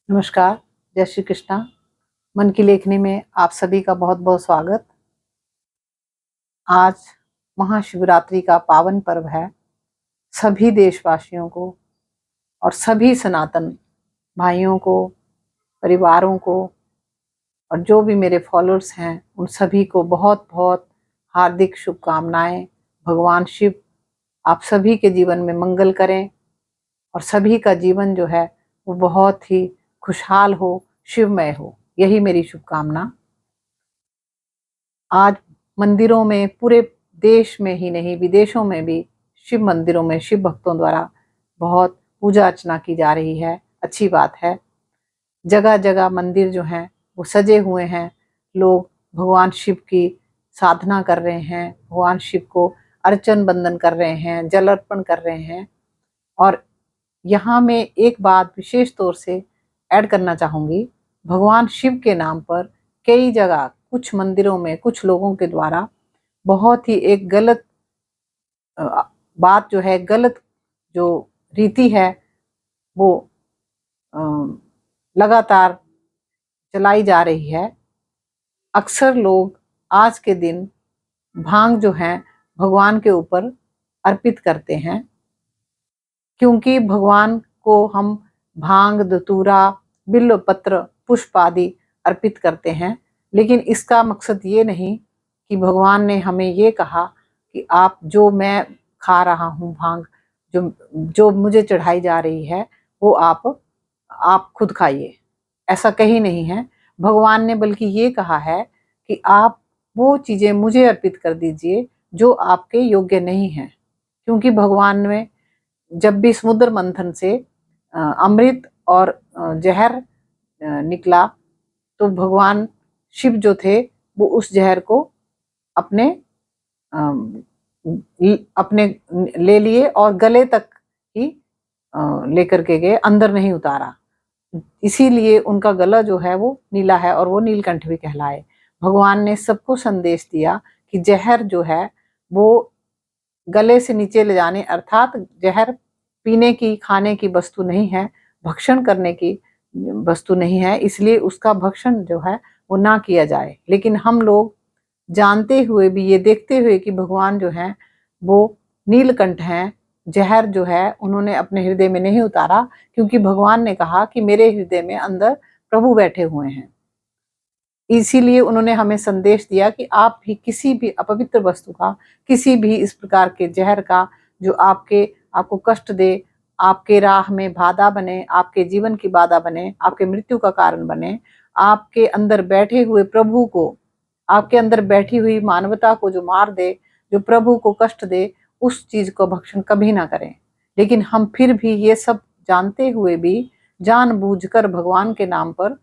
नमस्कार, जय श्री कृष्णा। मन की लेखनी में आप सभी का बहुत बहुत स्वागत। आज महाशिवरात्रि का पावन पर्व है। सभी देशवासियों को और सभी सनातन भाइयों को, परिवारों को और जो भी मेरे फॉलोअर्स हैं उन सभी को बहुत बहुत हार्दिक शुभकामनाएं। भगवान शिव आप सभी के जीवन में मंगल करें और सभी का जीवन जो है वो बहुत ही खुशहाल हो, शिवमय हो। यही मेरी शुभकामना। आज मंदिरों में, पूरे देश में ही नहीं विदेशों में भी शिव मंदिरों में शिव भक्तों द्वारा बहुत पूजा अर्चना की जा रही है। अच्छी बात है। जगह जगह मंदिर जो हैं वो सजे हुए हैं। लोग भगवान शिव की साधना कर रहे हैं, भगवान शिव को अर्चन बंदन कर रहे हैं, जल अर्पण कर रहे हैं। और यहाँ मैं एक बात विशेष तौर से ऐड करना चाहूँगी। भगवान शिव के नाम पर कई जगह कुछ मंदिरों में कुछ लोगों के द्वारा बहुत ही एक गलत बात जो है, गलत जो रीति है वो लगातार चलाई जा रही है। अक्सर लोग आज के दिन भांग जो है भगवान के ऊपर अर्पित करते हैं, क्योंकि भगवान को हम भांग, धतूरा, बिल्व पत्र, पुष्प आदि अर्पित करते हैं। लेकिन इसका मकसद ये नहीं कि भगवान ने हमें ये कहा कि आप जो मैं खा रहा हूँ भांग, जो जो मुझे चढ़ाई जा रही है वो आप खुद खाइए। ऐसा कहीं नहीं है। भगवान ने बल्कि ये कहा है कि आप वो चीजें मुझे अर्पित कर दीजिए जो आपके योग्य नहीं है। क्योंकि भगवान में जब भी समुद्र मंथन से अमृत और जहर निकला तो भगवान शिव जो थे वो उस जहर को अपने अपने ले लिए और गले तक ही लेकर के गए, अंदर नहीं उतारा। इसीलिए उनका गला जो है वो नीला है और वो नीलकंठ भी कहलाए। भगवान ने सबको संदेश दिया कि जहर जो है वो गले से नीचे ले जाने, अर्थात जहर पीने की, खाने की वस्तु नहीं है, भक्षण करने की वस्तु नहीं है, इसलिए उसका भक्षण जो है वो ना किया जाए। लेकिन हम लोग जानते हुए भी, ये देखते हुए कि भगवान जो है वो नीलकंठ हैं, जहर जो है उन्होंने अपने हृदय में नहीं उतारा, क्योंकि भगवान ने कहा कि मेरे हृदय में अंदर प्रभु बैठे हुए हैं। इसीलिए उन्होंने हमें संदेश दिया कि आप भी किसी भी अपवित्र वस्तु का, किसी भी इस प्रकार के जहर का जो आपको कष्ट दे, आपके राह में बाधा बने, आपके जीवन की बाधा बने, आपके मृत्यु का कारण बने, आपके अंदर बैठे हुए प्रभु को, आपके अंदर बैठी हुई मानवता को जो मार दे, जो प्रभु को कष्ट दे, उस चीज को भक्षण कभी ना करें। लेकिन हम फिर भी ये सब जानते हुए भी जानबूझकर भगवान के नाम पर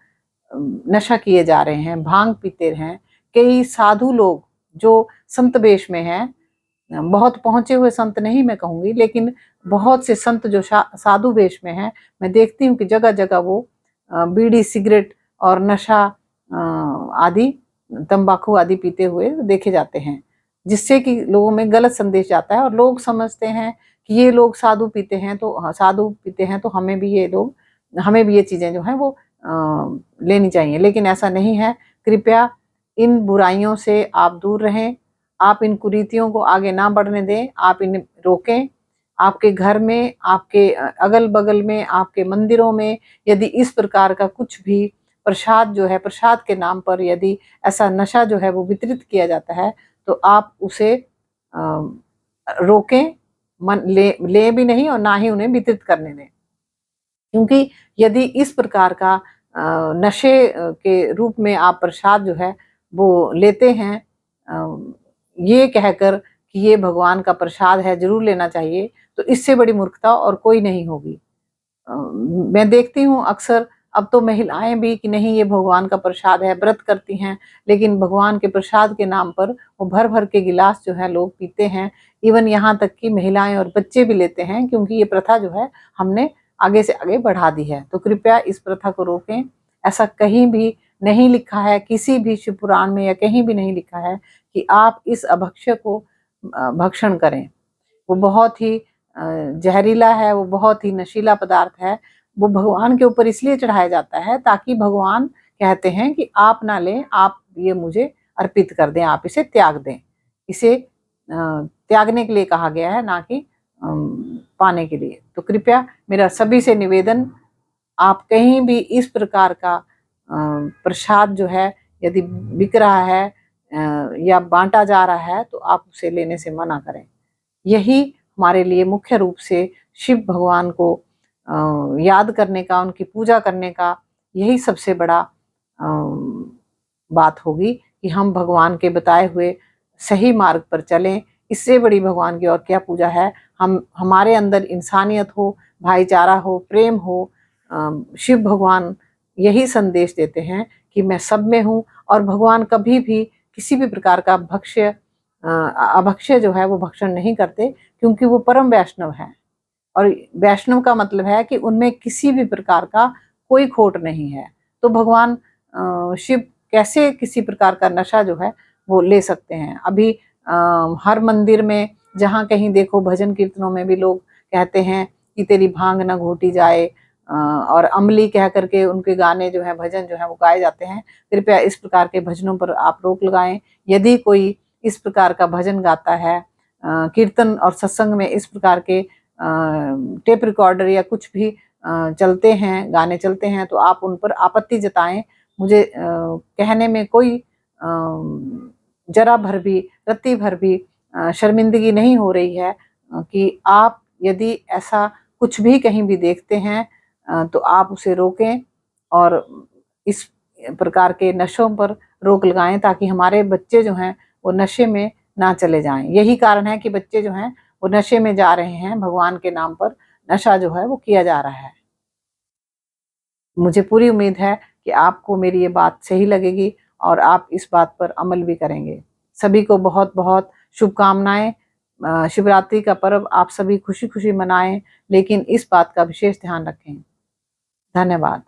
नशा किए जा रहे हैं, भांग पीते हैं। कई साधु लोग जो संत वेश में हैं, बहुत पहुंचे हुए संत नहीं मैं कहूंगी, लेकिन बहुत से संत जो साधु वेश में हैं, मैं देखती हूँ कि जगह जगह वो बीड़ी, सिगरेट और नशा आदि, तंबाकू आदि पीते हुए देखे जाते हैं, जिससे कि लोगों में गलत संदेश जाता है और लोग समझते हैं कि ये लोग साधु पीते हैं तो हमें भी ये चीजें जो हैं वो लेनी चाहिए। लेकिन ऐसा नहीं है। कृपया इन बुराइयों से आप दूर रहें, आप इन कुरीतियों को आगे ना बढ़ने दें, आप इन्हें रोकें। आपके घर में, आपके अगल बगल में, आपके मंदिरों में यदि इस प्रकार का कुछ भी प्रसाद जो है, प्रसाद के नाम पर यदि ऐसा नशा जो है वो वितरित किया जाता है तो आप उसे रोकें, ले भी नहीं और ना ही उन्हें वितरित करने दें। क्योंकि यदि इस प्रकार का नशे के रूप में आप प्रसाद जो है वो लेते हैं, ये कहकर कि ये भगवान का प्रसाद है, जरूर लेना चाहिए, तो इससे बड़ी मूर्खता और कोई नहीं होगी। मैं देखती हूँ अक्सर अब तो महिलाएं भी कि नहीं ये भगवान का प्रसाद है, व्रत करती हैं, लेकिन भगवान के प्रसाद के नाम पर वो भर भर के गिलास जो है लोग पीते हैं। इवन यहाँ तक कि महिलाएं और बच्चे भी लेते हैं, क्योंकि ये प्रथा जो है हमने आगे से आगे बढ़ा दी है। तो कृपया इस प्रथा को रोकें। ऐसा कहीं भी नहीं लिखा है, किसी भी शिव पुराण में या कहीं भी नहीं लिखा है कि आप इस अभक्ष्य को भक्षण करें। वो बहुत ही जहरीला है, वो बहुत ही नशीला पदार्थ है। वो भगवान के ऊपर इसलिए चढ़ाया जाता है ताकि भगवान कहते हैं कि आप ना लें, आप ये मुझे अर्पित कर दें, आप इसे त्याग दें। इसे त्यागने के लिए कहा गया है, ना कि पाने के लिए। तो कृपया मेरा सभी से निवेदन, आप कहीं भी इस प्रकार का प्रसाद जो है यदि बिक रहा है या बांटा जा रहा है तो आप उसे लेने से मना करें। यही हमारे लिए मुख्य रूप से शिव भगवान को याद करने का, उनकी पूजा करने का यही सबसे बड़ा बात होगी कि हम भगवान के बताए हुए सही मार्ग पर चलें। इससे बड़ी भगवान की और क्या पूजा है। हमारे अंदर इंसानियत हो, भाईचारा हो, प्रेम हो। शिव भगवान यही संदेश देते हैं कि मैं सब में हूँ, और भगवान कभी भी किसी भी प्रकार का अभक्ष्य जो है वो भक्षण नहीं करते, क्योंकि वो परम वैष्णव है। और वैष्णव का मतलब है कि उनमें किसी भी प्रकार का कोई खोट नहीं है। तो भगवान शिव कैसे किसी प्रकार का नशा जो है वो ले सकते हैं। अभी हर मंदिर में जहाँ कहीं देखो भजन कीर्तनों में भी लोग कहते हैं कि तेरी भांग न घोटी जाए, और अमली कह करके उनके गाने जो है, भजन जो है वो गाए जाते हैं। कृपया इस प्रकार के भजनों पर आप रोक लगाएं। यदि कोई इस प्रकार का भजन गाता है, कीर्तन और सत्संग में इस प्रकार के टेप रिकॉर्डर या कुछ भी चलते हैं, गाने चलते हैं, तो आप उन पर आपत्ति जताएं। मुझे कहने में कोई जरा भर भी, रत्ती भर भी शर्मिंदगी नहीं हो रही है कि आप यदि ऐसा कुछ भी कहीं भी देखते हैं तो आप उसे रोकें और इस प्रकार के नशों पर रोक लगाएं, ताकि हमारे बच्चे जो हैं वो नशे में ना चले जाएं। यही कारण है कि बच्चे जो हैं वो नशे में जा रहे हैं, भगवान के नाम पर नशा जो है वो किया जा रहा है। मुझे पूरी उम्मीद है कि आपको मेरी ये बात सही लगेगी और आप इस बात पर अमल भी करेंगे। सभी को बहुत बहुत शुभकामनाएं। शिवरात्रि का पर्व आप सभी खुशी खुशी मनाएं, लेकिन इस बात का विशेष ध्यान रखें। धन्यवाद।